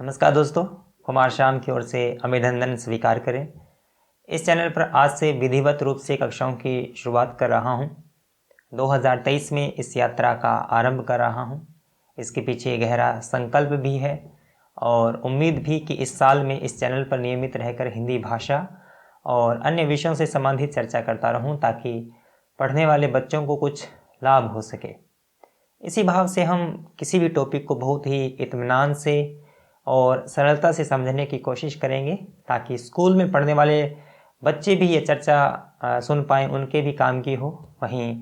नमस्कार दोस्तों, कुमार श्याम की ओर से अभिनंदन स्वीकार करें। इस चैनल पर आज से विधिवत रूप से कक्षाओं की शुरुआत कर रहा हूं। 2023 में इस यात्रा का आरंभ कर रहा हूं। इसके पीछे गहरा संकल्प भी है और उम्मीद भी कि इस साल में इस चैनल पर नियमित रहकर हिंदी भाषा और अन्य विषयों से संबंधित चर्चा करता रहूं ताकि पढ़ने वाले बच्चों को कुछ लाभ हो सके। इसी भाव से हम किसी भी टॉपिक को बहुत ही इत्मीनान से और सरलता से समझने की कोशिश करेंगे ताकि स्कूल में पढ़ने वाले बच्चे भी ये चर्चा सुन पाएँ, उनके भी काम की हो। वहीं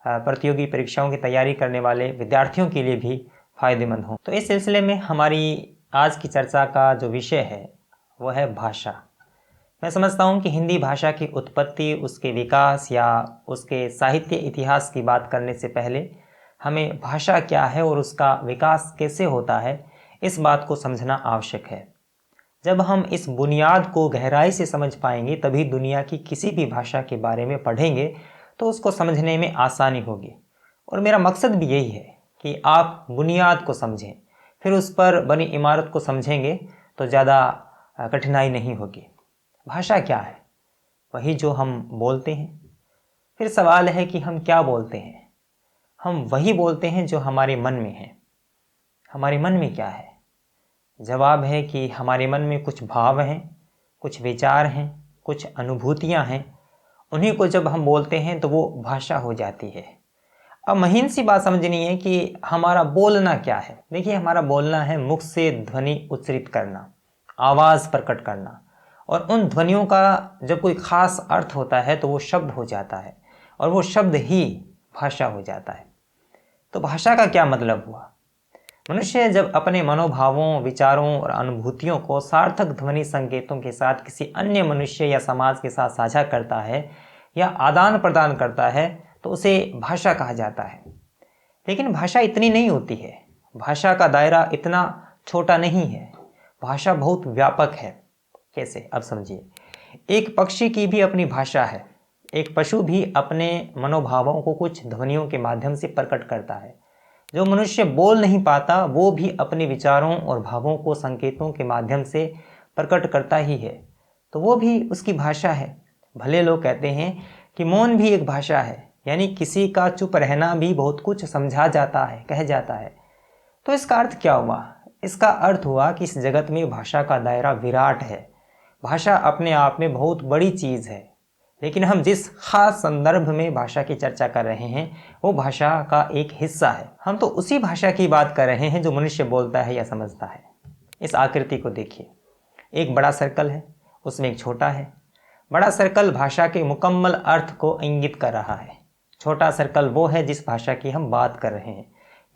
प्रतियोगी परीक्षाओं की तैयारी करने वाले विद्यार्थियों के लिए भी फायदेमंद हो। तो इस सिलसिले में हमारी आज की चर्चा का जो विषय है वो है भाषा। मैं समझता हूँ कि हिंदी भाषा की उत्पत्ति, उसके विकास या उसके साहित्य इतिहास की बात करने से पहले हमें भाषा क्या है और उसका विकास कैसे होता है, इस बात को समझना आवश्यक है। जब हम इस बुनियाद को गहराई से समझ पाएंगे तभी दुनिया की किसी भी भाषा के बारे में पढ़ेंगे तो उसको समझने में आसानी होगी। और मेरा मकसद भी यही है कि आप बुनियाद को समझें, फिर उस पर बनी इमारत को समझेंगे तो ज़्यादा कठिनाई नहीं होगी। भाषा क्या है? वही जो हम बोलते हैं। फिर सवाल है कि हम क्या बोलते हैं? हम वही बोलते हैं जो हमारे मन में है। हमारे मन में क्या है? जवाब है कि हमारे मन में कुछ भाव हैं, कुछ विचार हैं, कुछ अनुभूतियां हैं। उन्हीं को जब हम बोलते हैं तो वो भाषा हो जाती है। अब महीन सी बात समझनी है कि हमारा बोलना क्या है। देखिए, हमारा बोलना है मुख से ध्वनि उच्चरित करना, आवाज़ प्रकट करना, और उन ध्वनियों का जब कोई खास अर्थ होता है तो वो शब्द हो जाता है और वो शब्द ही भाषा हो जाता है। तो भाषा का क्या मतलब हुआ? मनुष्य जब अपने मनोभावों, विचारों और अनुभूतियों को सार्थक ध्वनि संकेतों के साथ किसी अन्य मनुष्य या समाज के साथ साझा करता है या आदान प्रदान करता है तो उसे भाषा कहा जाता है। लेकिन भाषा इतनी नहीं होती है। भाषा का दायरा इतना छोटा नहीं है। भाषा बहुत व्यापक है। कैसे? अब समझिए। एक पक्षी की भी अपनी भाषा है। एक पशु भी अपने मनोभावों को कुछ ध्वनियों के माध्यम से प्रकट करता है। जो मनुष्य बोल नहीं पाता वो भी अपने विचारों और भावों को संकेतों के माध्यम से प्रकट करता ही है, तो वो भी उसकी भाषा है। भले लोग कहते हैं कि मौन भी एक भाषा है, यानी किसी का चुप रहना भी बहुत कुछ समझा जाता है, कह जाता है। तो इसका अर्थ क्या हुआ? इसका अर्थ हुआ कि इस जगत में भाषा का दायरा विराट है। भाषा अपने आप में बहुत बड़ी चीज़ है, लेकिन हम जिस खास संदर्भ में भाषा की चर्चा कर रहे हैं वो भाषा का एक हिस्सा है। हम तो उसी भाषा की बात कर रहे हैं जो मनुष्य बोलता है या समझता है। इस आकृति को देखिए। एक बड़ा सर्कल है, उसमें एक छोटा है। बड़ा सर्कल भाषा के मुकम्मल अर्थ को इंगित कर रहा है। छोटा सर्कल वो है जिस भाषा की हम बात कर रहे हैं,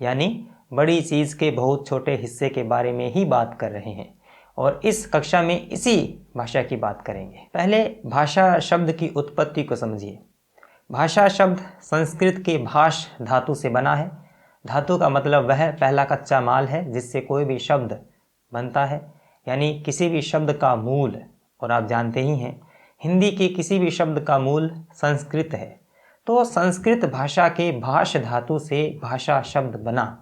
यानी बड़ी चीज़ के बहुत छोटे हिस्से के बारे में ही बात कर रहे हैं। और इस कक्षा में इसी भाषा की बात करेंगे। पहले भाषा शब्द की उत्पत्ति को समझिए। भाषा शब्द संस्कृत के भाष धातु से बना है। धातु का मतलब वह पहला कच्चा माल है जिससे कोई भी शब्द बनता है, यानी किसी भी शब्द का मूल। और आप जानते ही हैं हिंदी के किसी भी शब्द का मूल संस्कृत है। तो संस्कृत भाषा के भाष धातु से भाषा शब्द बना।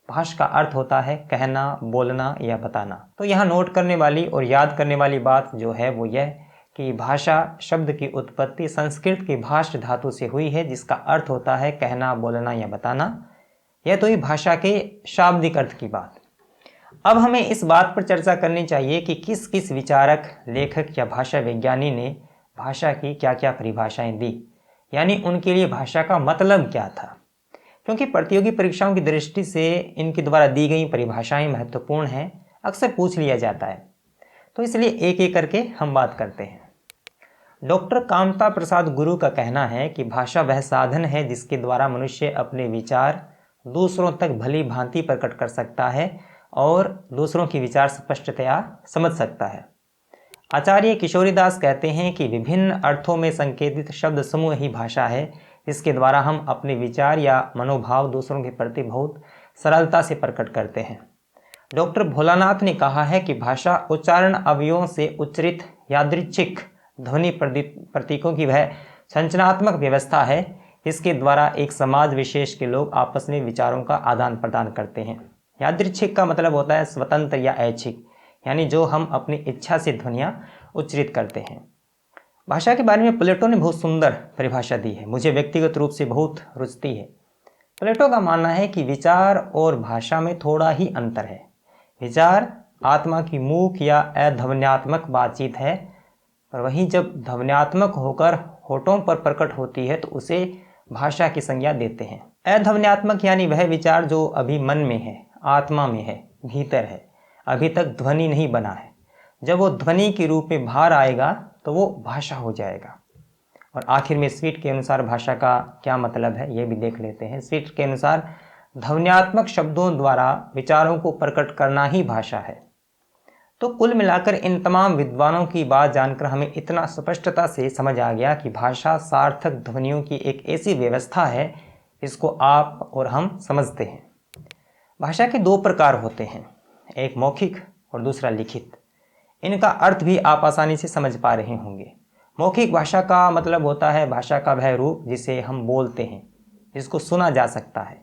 भाष का अर्थ होता है कहना, बोलना या बताना। तो यहाँ नोट करने वाली और याद करने वाली बात जो है वो यह कि भाषा शब्द की उत्पत्ति संस्कृत की भाष धातु से हुई है जिसका अर्थ होता है कहना, बोलना या बताना। यह तो ही भाषा के शाब्दिक अर्थ की बात। अब हमें इस बात पर चर्चा करनी चाहिए कि किस किस विचारक, लेखक या भाषा विज्ञानी ने भाषा की क्या क्या परिभाषाएं दी, यानी उनके लिए भाषा का मतलब क्या था। क्योंकि प्रतियोगी परीक्षाओं की दृष्टि से इनके द्वारा दी गई परिभाषाएं महत्वपूर्ण हैं, अक्सर पूछ लिया जाता है। तो इसलिए एक एक करके हम बात करते हैं। डॉक्टर कामता प्रसाद गुरु का कहना है कि भाषा वह साधन है जिसके द्वारा मनुष्य अपने विचार दूसरों तक भली भांति प्रकट कर सकता है और दूसरों की विचार स्पष्टतया समझ सकता है। आचार्य किशोरीदास कहते हैं कि विभिन्न अर्थों में संकेतित शब्द समूह ही भाषा है जिसके द्वारा हम अपने विचार या मनोभाव दूसरों के प्रति बहुत सरलता से प्रकट करते हैं। डॉक्टर भोलानाथ ने कहा है कि भाषा उच्चारण अवयवों से उच्चरित यादृच्छिक ध्वनि प्रतीकों की वह संरचनात्मक व्यवस्था है जिसके द्वारा एक समाज विशेष के लोग आपस में विचारों का आदान प्रदान करते हैं। यादृच्छिक का मतलब होता है स्वतंत्र या ऐच्छिक, यानी जो हम अपनी इच्छा से ध्वनियाँ उच्चारित करते हैं। भाषा के बारे में प्लेटो ने बहुत सुंदर परिभाषा दी है, मुझे व्यक्तिगत रूप से बहुत रुचती है। प्लेटो का मानना है कि विचार और भाषा में थोड़ा ही अंतर है। विचार आत्मा की मूक या अध्वन्यात्मक बातचीत है, और वहीं जब ध्वन्यात्मक होकर होठों पर प्रकट होती है तो उसे भाषा की संज्ञा देते हैं। अध्वन्यात्मक यानी वह विचार जो अभी मन में है, आत्मा में है, भीतर है, अभी तक ध्वनि नहीं बना है। जब वो ध्वनि के रूप में बाहर आएगा तो वो भाषा हो जाएगा। और आखिर में स्वीट के अनुसार भाषा का क्या मतलब है ये भी देख लेते हैं। स्वीट के अनुसार ध्वन्यात्मक शब्दों द्वारा विचारों को प्रकट करना ही भाषा है। तो कुल मिलाकर इन तमाम विद्वानों की बात जानकर हमें इतना स्पष्टता से समझ आ गया कि भाषा सार्थक ध्वनियों की एक ऐसी व्यवस्था है जिसको आप और हम समझते हैं। भाषा के दो प्रकार होते हैं, एक मौखिक और दूसरा लिखित। इनका अर्थ भी आप आसानी से समझ पा रहे होंगे। मौखिक भाषा का मतलब होता है भाषा का वह रूप जिसे हम बोलते हैं, जिसको सुना जा सकता है।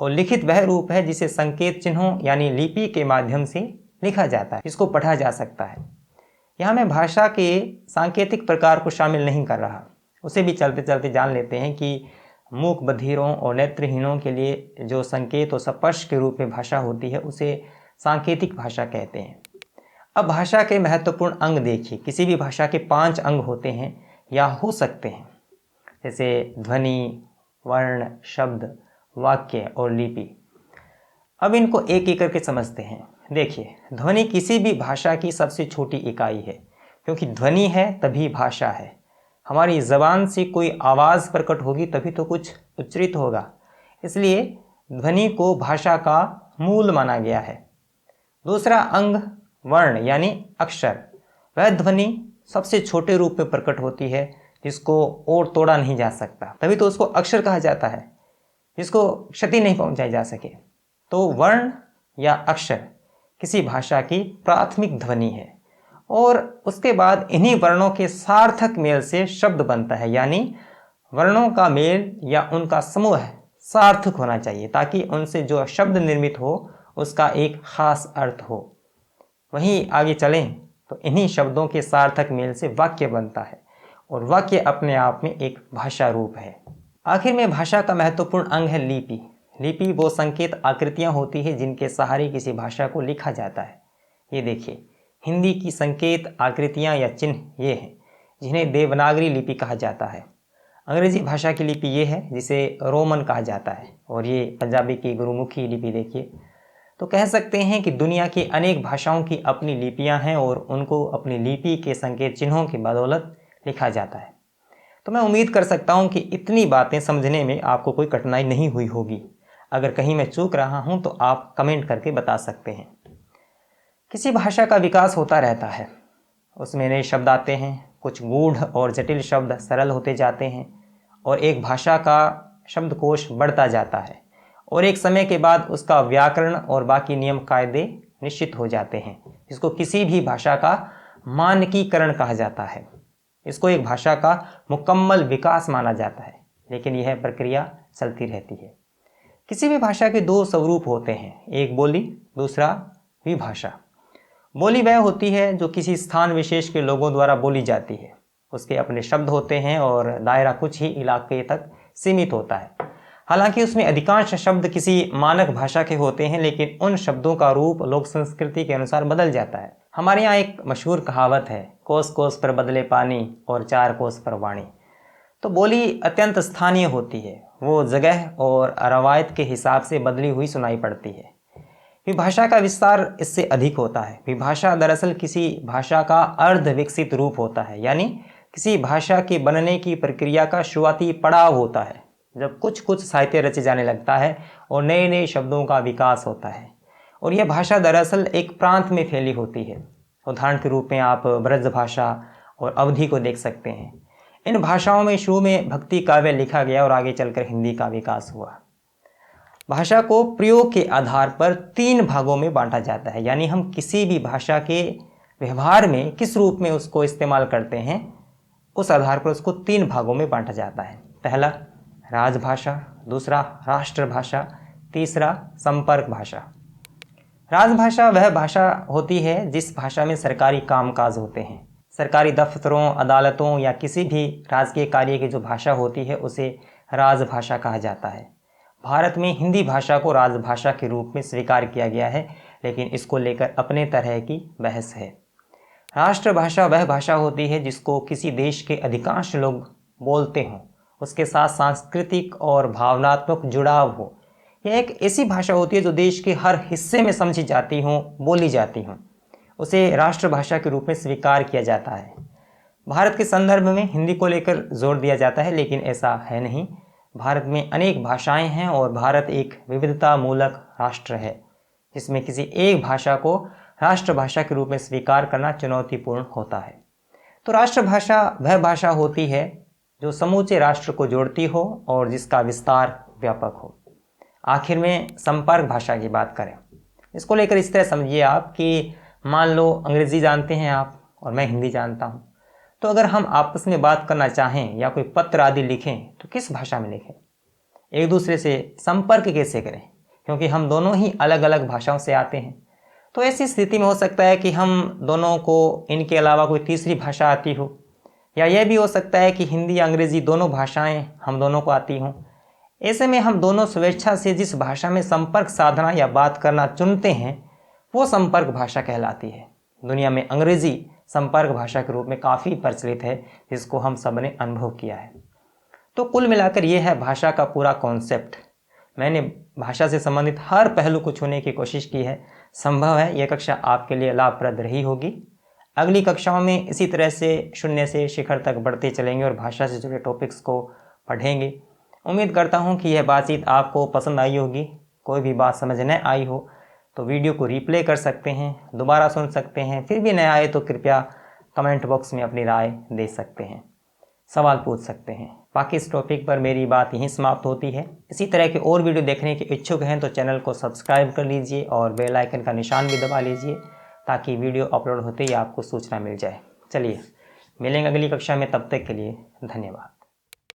और लिखित वह रूप है जिसे संकेत चिन्हों यानी लिपि के माध्यम से लिखा जाता है, इसको पढ़ा जा सकता है। यहाँ मैं भाषा के सांकेतिक प्रकार को शामिल नहीं कर रहा, उसे भी चलते चलते जान लेते हैं कि मूक बधिरों और नेत्रहीनों के लिए जो संकेत और स्पर्श के रूप में भाषा होती है उसे सांकेतिक भाषा कहते हैं। अब भाषा के महत्वपूर्ण अंग देखिए। किसी भी भाषा के 5 अंग होते हैं या हो सकते हैं, जैसे ध्वनि, वर्ण, शब्द, वाक्य और लिपि। अब इनको एक एक करके समझते हैं। देखिए, ध्वनि किसी भी भाषा की सबसे छोटी इकाई है, क्योंकि ध्वनि है तभी भाषा है। हमारी ज़बान से कोई आवाज़ प्रकट होगी तभी तो कुछ उच्चरित होगा, इसलिए ध्वनि को भाषा का मूल माना गया है। दूसरा अंग वर्ण यानी अक्षर, वह ध्वनि सबसे छोटे रूप में प्रकट होती है जिसको और तोड़ा नहीं जा सकता, तभी तो उसको अक्षर कहा जाता है, जिसको क्षति नहीं पहुंचाई जा सके। तो वर्ण या अक्षर किसी भाषा की प्राथमिक ध्वनि है, और उसके बाद इन्हीं वर्णों के सार्थक मेल से शब्द बनता है, यानी वर्णों का मेल या उनका समूह सार्थक होना चाहिए ताकि उनसे जो शब्द निर्मित हो उसका एक खास अर्थ हो। वहीं आगे चलें तो इन्हीं शब्दों के सार्थक मेल से वाक्य बनता है, और वाक्य अपने आप में एक भाषा रूप है। आखिर में भाषा का महत्वपूर्ण अंग है लिपि। लिपि वो संकेत आकृतियां होती है जिनके सहारे किसी भाषा को लिखा जाता है। ये देखिए, हिंदी की संकेत आकृतियां या चिन्ह ये हैं जिन्हें देवनागरी लिपि कहा जाता है। अंग्रेजी भाषा की लिपि ये है जिसे रोमन कहा जाता है, और ये पंजाबी की गुरुमुखी लिपि देखिए। तो कह सकते हैं कि दुनिया की अनेक भाषाओं की अपनी लिपियां हैं और उनको अपनी लिपि के संकेत चिन्हों की बदौलत लिखा जाता है। तो मैं उम्मीद कर सकता हूं कि इतनी बातें समझने में आपको कोई कठिनाई नहीं हुई होगी। अगर कहीं मैं चूक रहा हूं तो आप कमेंट करके बता सकते हैं। किसी भाषा का विकास होता रहता है, उसमें नए शब्द आते हैं, कुछ गूढ़ और जटिल शब्द सरल होते जाते हैं, और एक भाषा का शब्दकोश बढ़ता जाता है, और एक समय के बाद उसका व्याकरण और बाकी नियम कायदे निश्चित हो जाते हैं, जिसको किसी भी भाषा का मानकीकरण कहा जाता है। इसको एक भाषा का मुकम्मल विकास माना जाता है, लेकिन यह प्रक्रिया चलती रहती है। किसी भी भाषा के 2 स्वरूप होते हैं, एक बोली, दूसरा विभाषा। बोली वह होती है जो किसी स्थान विशेष के लोगों द्वारा बोली जाती है। उसके अपने शब्द होते हैं और दायरा कुछ ही इलाके तक सीमित होता है। हालांकि उसमें अधिकांश शब्द किसी मानक भाषा के होते हैं, लेकिन उन शब्दों का रूप लोक संस्कृति के अनुसार बदल जाता है। हमारे यहाँ एक मशहूर कहावत है, कोस कोस पर बदले पानी और 4 कोस पर वाणी। तो बोली अत्यंत स्थानीय होती है, वो जगह और रवायत के हिसाब से बदली हुई सुनाई पड़ती है। विभाषा का विस्तार इससे अधिक होता है। विभाषा दरअसल किसी भाषा का अर्ध विकसित रूप होता है, यानी किसी भाषा के बनने की प्रक्रिया का शुरुआती पड़ाव होता है, जब कुछ कुछ साहित्य रचे जाने लगता है और नए नए शब्दों का विकास होता है। और यह भाषा दरअसल एक प्रांत में फैली होती है। उदाहरण के रूप में आप ब्रज भाषा और अवधी को देख सकते हैं। इन भाषाओं में शुरू में भक्ति काव्य लिखा गया और आगे चलकर हिंदी का विकास हुआ। भाषा को प्रयोग के आधार पर 3 भागों में बांटा जाता है, यानी हम किसी भी भाषा के व्यवहार में किस रूप में उसको इस्तेमाल करते हैं, उस आधार पर उसको 3 भागों में बांटा जाता है। पहला राजभाषा, दूसरा राष्ट्रभाषा, तीसरा संपर्क भाषा। राजभाषा वह भाषा होती है जिस भाषा में सरकारी कामकाज होते हैं। सरकारी दफ्तरों, अदालतों या किसी भी राजकीय कार्य की जो भाषा होती है उसे राजभाषा कहा जाता है। भारत में हिंदी भाषा को राजभाषा के रूप में स्वीकार किया गया है, लेकिन इसको लेकर अपने तरह की बहस है। राष्ट्रभाषा वह भाषा होती है जिसको किसी देश के अधिकांश लोग बोलते हों, उसके साथ सांस्कृतिक और भावनात्मक जुड़ाव हो। यह एक ऐसी भाषा होती है जो देश के हर हिस्से में समझी जाती हो, बोली जाती हो, उसे राष्ट्रभाषा के रूप में स्वीकार किया जाता है। भारत के संदर्भ में हिंदी को लेकर जोर दिया जाता है, लेकिन ऐसा है नहीं। भारत में अनेक भाषाएं हैं और भारत एक विविधता मूलक राष्ट्र है, जिसमें किसी एक भाषा को राष्ट्रभाषा के रूप में स्वीकार करना चुनौतीपूर्ण होता है। तो राष्ट्रभाषा वह भाषा होती है जो समूचे राष्ट्र को जोड़ती हो और जिसका विस्तार व्यापक हो। आखिर में संपर्क भाषा की बात करें, इसको लेकर इस तरह समझिए आप कि मान लो अंग्रेज़ी जानते हैं आप और मैं हिंदी जानता हूँ, तो अगर हम आपस में बात करना चाहें या कोई पत्र आदि लिखें तो किस भाषा में लिखें, एक दूसरे से संपर्क कैसे करें, क्योंकि हम दोनों ही अलग अलग भाषाओं से आते हैं। तो ऐसी स्थिति में हो सकता है कि हम दोनों को इनके अलावा कोई तीसरी भाषा आती हो, या यह भी हो सकता है कि हिंदी या अंग्रेज़ी दोनों भाषाएं हम दोनों को आती हों। ऐसे में हम दोनों स्वेच्छा से जिस भाषा में संपर्क साधना या बात करना चुनते हैं वो संपर्क भाषा कहलाती है। दुनिया में अंग्रेज़ी संपर्क भाषा के रूप में काफ़ी प्रचलित है, जिसको हम सब ने अनुभव किया है। तो कुल मिलाकर यह है भाषा का पूरा कॉन्सेप्ट। मैंने भाषा से संबंधित हर पहलू को छूने की कोशिश की है। संभव है यह कक्षा आपके लिए लाभप्रद रही होगी। अगली कक्षाओं में इसी तरह से शून्य से शिखर तक बढ़ते चलेंगे और भाषा से जुड़े टॉपिक्स को पढ़ेंगे। उम्मीद करता हूँ कि यह बातचीत आपको पसंद आई होगी। कोई भी बात समझ न आई हो तो वीडियो को रिप्ले कर सकते हैं, दोबारा सुन सकते हैं। फिर भी न आए तो कृपया कमेंट बॉक्स में अपनी राय दे सकते हैं, सवाल पूछ सकते हैं। बाकी इस टॉपिक पर मेरी बात यहीं समाप्त होती है। इसी तरह के और वीडियो देखने के इच्छुक हैं तो चैनल को सब्सक्राइब कर लीजिए और बेल आइकन का निशान भी दबा लीजिए, ताकि वीडियो अपलोड होते ही आपको सूचना मिल जाए। चलिए मिलेंगे अगली कक्षा में, तब तक के लिए धन्यवाद।